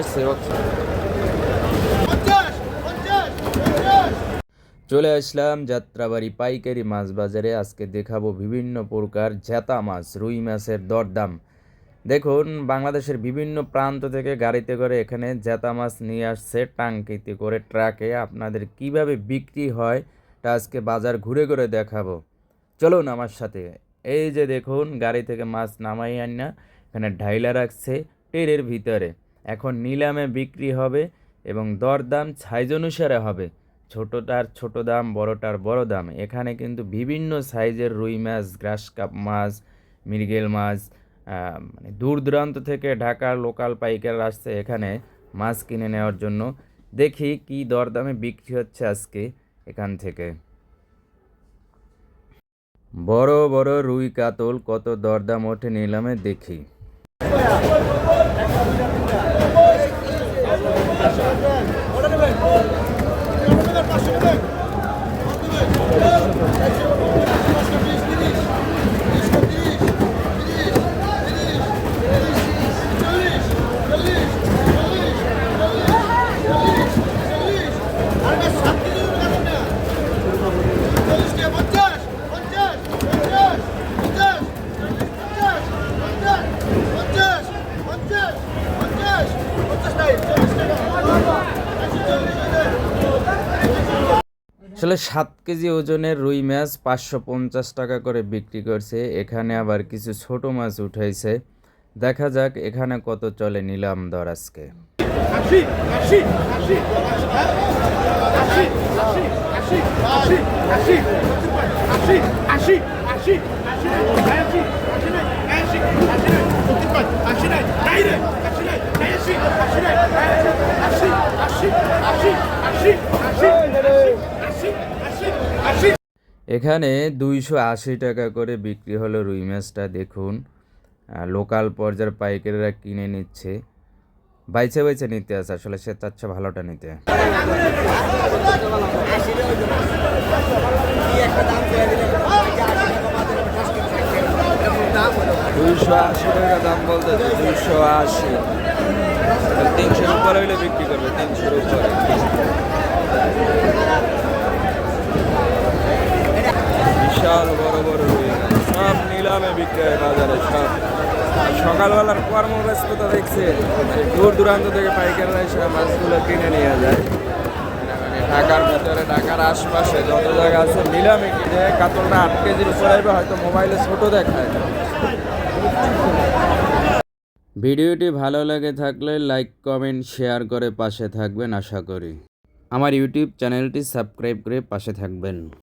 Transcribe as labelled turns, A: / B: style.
A: আসছে। চলে আসলাম যাত্রাবাড়ি পাইকারি মাছ বাজারে। আজকে দেখাবো বিভিন্ন প্রকার জেতা মাছ, রুই মাছের দরদাম। দেখুন, বাংলাদেশের বিভিন্ন প্রান্ত থেকে গাড়িতে করে এখানে জেতা মাছ নিয়ে আসছে, টাঙ্কিতে করে ট্রাকে। আপনাদের কিভাবে বিক্রি হয় তা আজকে বাজার ঘুরে ঘুরে দেখাবো। চলুন আমার সাথে। এই যে দেখুন, গাড়ি থেকে মাছ নামাই আন না এখানে ঢাইলা রাখছে টেরের ভিতরে। এখন নিলামে বিক্রি হবে এবং দরদাম সাইজ অনুসারে হবে। ছোটোটার ছোটো দাম, বড়টার বড় দাম। এখানে কিন্তু বিভিন্ন সাইজের রুই মাছ, গ্রাস কাপ মাছ, মৃগেল মাছ, মানে দূর দূরান্ত থেকে ঢাকার লোকাল পাইকার আসছে এখানে মাছ কিনে নেওয়ার জন্য। দেখি কি দরদামে বিক্রি হচ্ছে আজকে এখান থেকে। বড় বড় রুই কাতল কত দরদাম ওঠে নিলামে দেখি। আসলে 7 কেজি ওজনের রুই মাছ 550 টাকা করে বিক্রি করছে। এখানে আবার কিছু ছোট মাছ উঠাইছে। দেখা যাক এখানে কত চলে নিলাম দর আজকে। এখানে 280 টাকা করে বিক্রি হলো রুই মাছটা। দেখুন, লোকাল পর্যায়ের পাইকারিরা কিনে নিচ্ছে, বাইছে বাইছে নিতে আছে। আসলে সে চাচ্ছে ভালোটা নিতে। 280 টাকা দাম বলতে, 280, 300-র উপরে হইলে বিক্রি করবে, 300-র উপরে। বিশাল বড় বড় রুই মাছ সব নিলামে বিক্রি হয় বাজারে সব। সকালবেলার কর্মব্যস্ততা দেখছে, দূর দূরান্ত থেকে পাইকাররা এসে মাছগুলো কিনে নিয়ে যায়। মানে ঢাকার ভিতরে, ঢাকার আশপাশে যত জায়গা আছে নিলামে কিনে। কাতলটা 8 কেজির উপরে হয়তো মোবাইলে ছোট দেখায়। ভিডিওটি ভালো লাগে থাকলে লাইক, কমেন্ট, শেয়ার করে পাশে থাকবেন আশা করি। আমার ইউটিউব চ্যানেলটি সাবস্ক্রাইব করে পাশে থাকবেন।